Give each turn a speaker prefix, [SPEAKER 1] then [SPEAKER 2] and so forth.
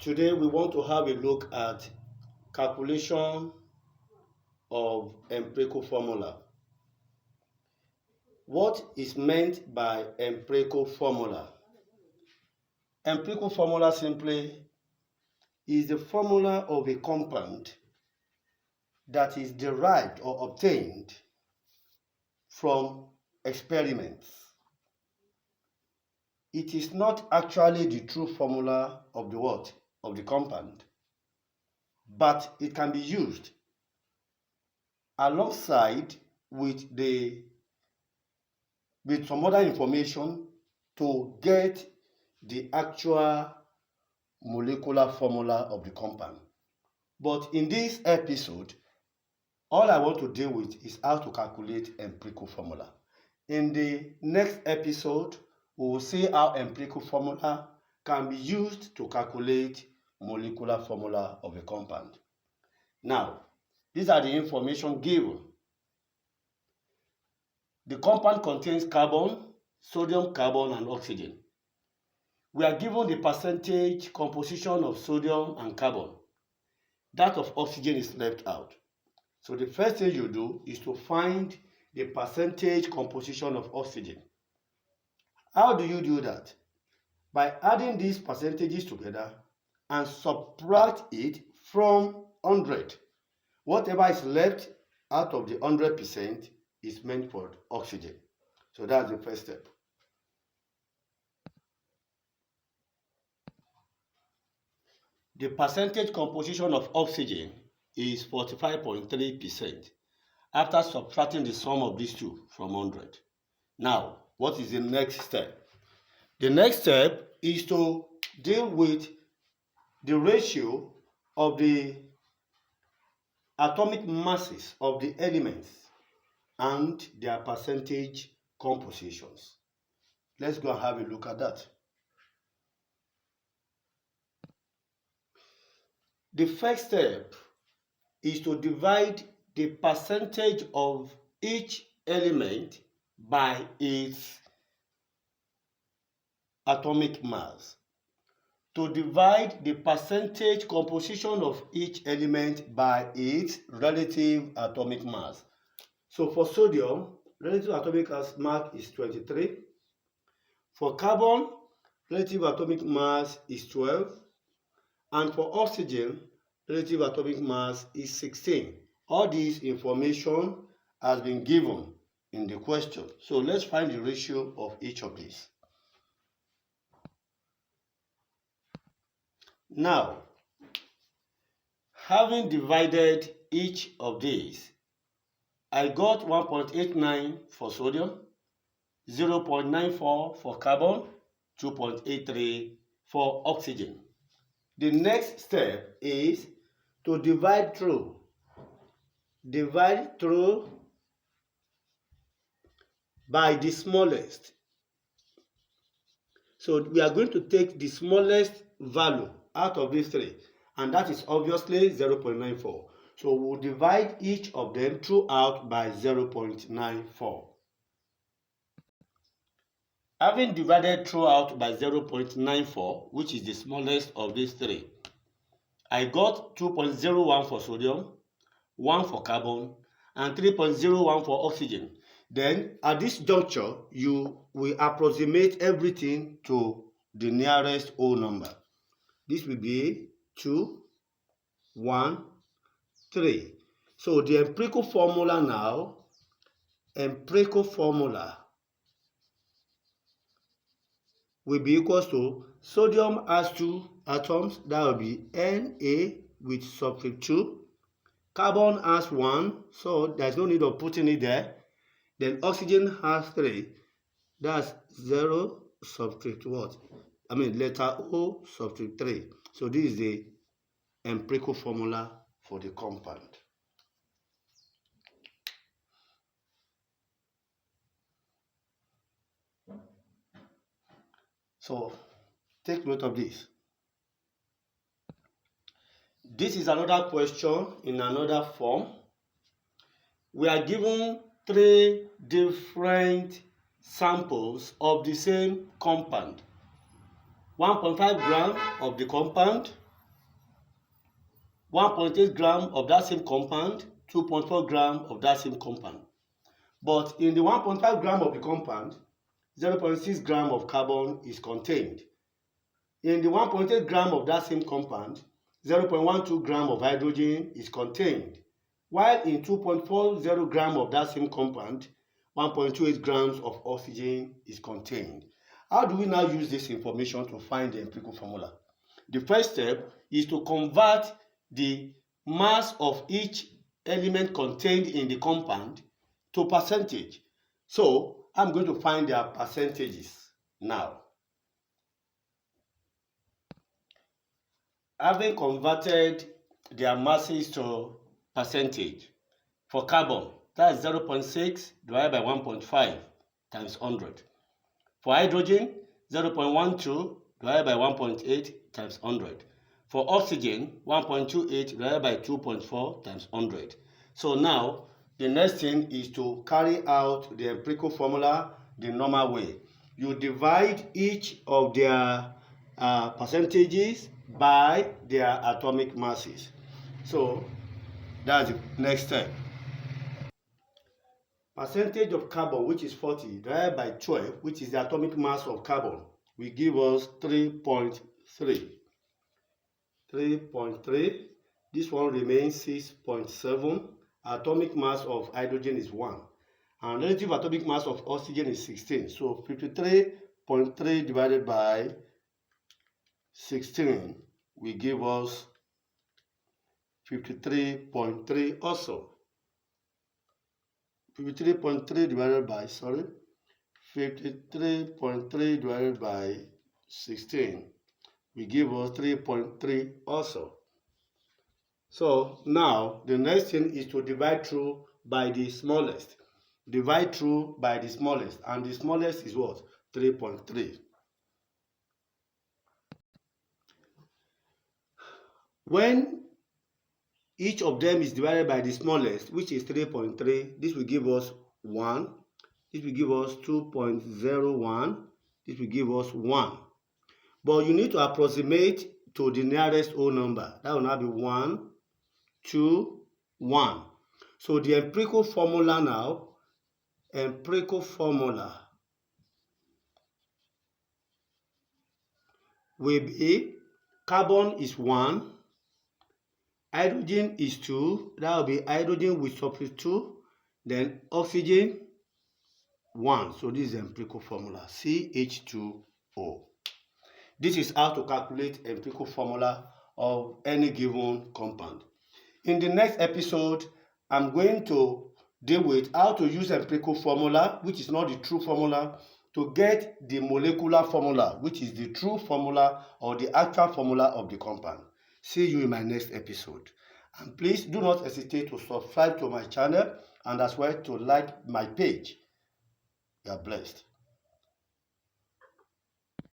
[SPEAKER 1] Today we want to have a look at calculation of empirical formula. What is meant by empirical formula? Empirical formula simply is the formula of a compound that is derived or obtained from experiments. It is not actually the true formula of the what? Of the compound, but it can be used alongside with some other information to get the actual molecular formula of the compound. But in this episode, all I want to deal with is how to calculate empirical formula. In the next episode, we will see how empirical formula can be used to calculate molecular formula of a compound. Now, these are the information given. The compound contains carbon, sodium, carbon, and oxygen. We are given the percentage composition of sodium and carbon. That of oxygen is left out. So the first thing you do is to find the percentage composition of oxygen. How do you do that? By adding these percentages together and subtract it from 100. Whatever is left out of the 100% is meant for oxygen. So that's the first step. The percentage composition of oxygen is 45.3% after subtracting the sum of these two from 100. Now, what is the next step? The next step is to deal with the ratio of the atomic masses of the elements and their percentage compositions. Let's go and have a look at that. The first step is to divide the percentage of each element by its atomic mass. To divide the percentage composition of each element by its relative atomic mass. So for sodium, relative atomic mass is 23. For carbon, relative atomic mass is 12. And for oxygen, relative atomic mass is 16. All this information has been given in the question. So let's find the ratio of each of these. Now, having divided each of these, I got 1.89 for sodium, 0.94 for carbon, 2.83 for oxygen. The next step is to divide through. Divide through by the smallest. So we are going to take the smallest value out of these three, and that is obviously 0.94. So we'll divide each of them throughout by 0.94. Having divided throughout by 0.94, which is the smallest of these three, I got 2.01 for sodium, 1 for carbon, and 3.01 for oxygen. Then at this juncture, you will approximate everything to the nearest whole number. This will be 2, 1, 3. So the empirical formula now, will be equals to sodium has 2 atoms, that will be Na with subscript 2. Carbon has 1, so there's no need of putting it there. Then oxygen has 3, that's 0 subscript what? Letter O subscript 3. So this is the empirical formula for the compound. So take note of this. This is another question in another form. We are given 3 different samples of the same compound. 1.5 gram of the compound, 1.8 gram of that same compound, 2.4 gram of that same compound. But in the 1.5 gram of the compound, 0.6 gram of carbon is contained. In the 1.8 gram of that same compound, 0.12 gram of hydrogen is contained, while in 2.40 gram of that same compound, 1.28 grams of oxygen is contained. How do we now use this information to find the empirical formula? The first step is to convert the mass of each element contained in the compound to percentage. So I'm going to find their percentages now. Having converted their masses to percentage, for carbon, that's 0.6 divided by 1.5 times 100. For hydrogen, 0.12 divided by 1.8 times 100. For oxygen, 1.28 divided by 2.4 times 100. So now, the next thing is to carry out the empirical formula the normal way. You divide each of their percentages by their atomic masses. So that's the next step. Percentage of carbon, which is 40, divided by 12, which is the atomic mass of carbon, will give us 3.3. 3.3. This one remains 6.7. Atomic mass of hydrogen is 1. And relative atomic mass of oxygen is 16. So 53.3 divided by 16 will give us 53.3 also. 53.3 divided by, 53.3 divided by 16 will give us 3.3 also. So now the next thing is to divide through by the smallest. Divide through by the smallest, and the smallest is what? 3.3. When each of them is divided by the smallest, which is 3.3, this will give us 1. This will give us 2.01. This will give us 1. But you need to approximate to the nearest whole number. That will now be 1, 2, 1. So the empirical formula now, will be carbon is 1, hydrogen is 2, that will be hydrogen with sulfur 2, then oxygen 1. So this is the empirical formula, CH2O. This is how to calculate empirical formula of any given compound. In the next episode, I'm going to deal with how to use empirical formula, which is not the true formula, to get the molecular formula, which is the true formula or the actual formula of the compound. See you in my next episode. And please do not hesitate to subscribe to my channel and as well to like my page. You are blessed.